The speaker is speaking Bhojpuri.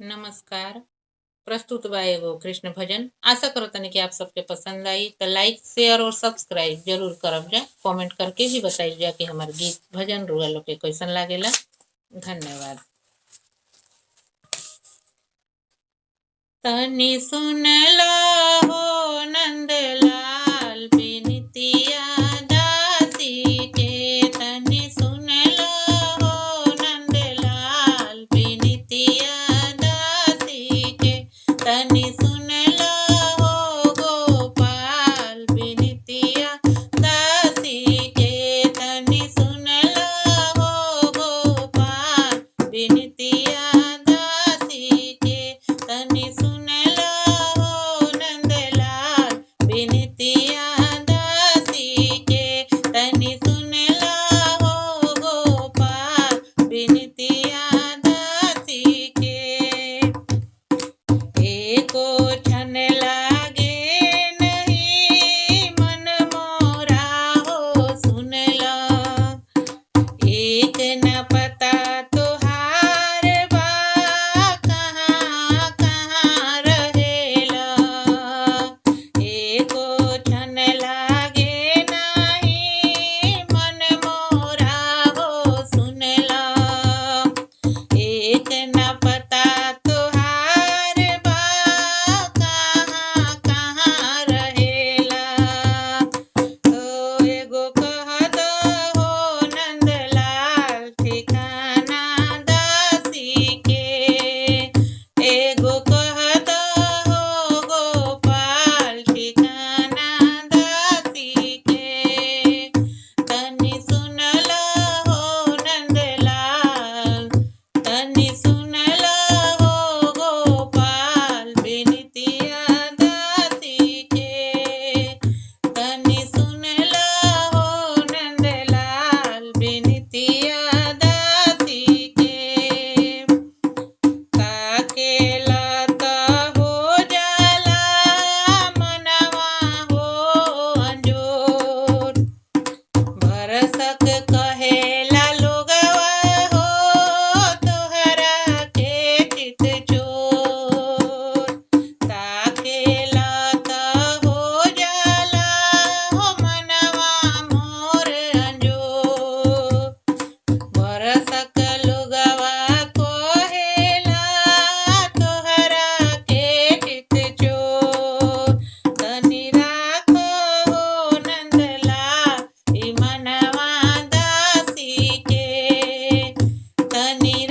नमस्कार। प्रस्तुत बा एगो कृष्ण भजन। आशा करतनी कि आप सबके पसंद आई तो लाइक शेयर और सब्सक्राइब जरूर करब जा। कमेंट करके भी बताइल जा कि हमार गीत भजन रुआ लोग के कैसन लागेला। धन्यवाद। तनी सुन ला हो नंदलाल बिनतिया दासी के। तनी सुन ला हो नंदलाल बिनतिया दासी के। तनी सुन ला हो गोपाल बिनतिया दासी के। तनी सुन ला हो गोपाल बिनतिया दासी के। तनी सुन ला हो नंदलाल बिनतिया दासी के। तनी सुन ला हो गोपाल बिनतिया दासी के। एको क्षण लागे नहीं मन मोरा हो सुन ला। एक न पता तोहार बा कहाँ कहाँ रहेला। एको क्षण लागे नहीं मन मोरा हो सुन ला। एक न पता तोहार बा कहाँ कहाँ रहेला। एगो कह दो हो नंदलाल ठिकाना दासी के। एगो कह दो हो गोपाल ठिकाना दासी के। तनी सुन ला हो नंदलाल तनी सुन ला हो गोपाल बिनतिया दासी के। तनी सुन ला हो नंदलाल बिनतिया दासी के। ताकेला ता हो जाला मनवा हो अंजोर। भरसक कहेला लोगवा हो तोहरा के चित चोर। ताकेला ता हो जाला हो मनवा मोर अंजोर। भरसक लोगवा कहेला तोहरा के चित चोर। तनी राखो हो नंदलाल ई मनवा दासी के। तनी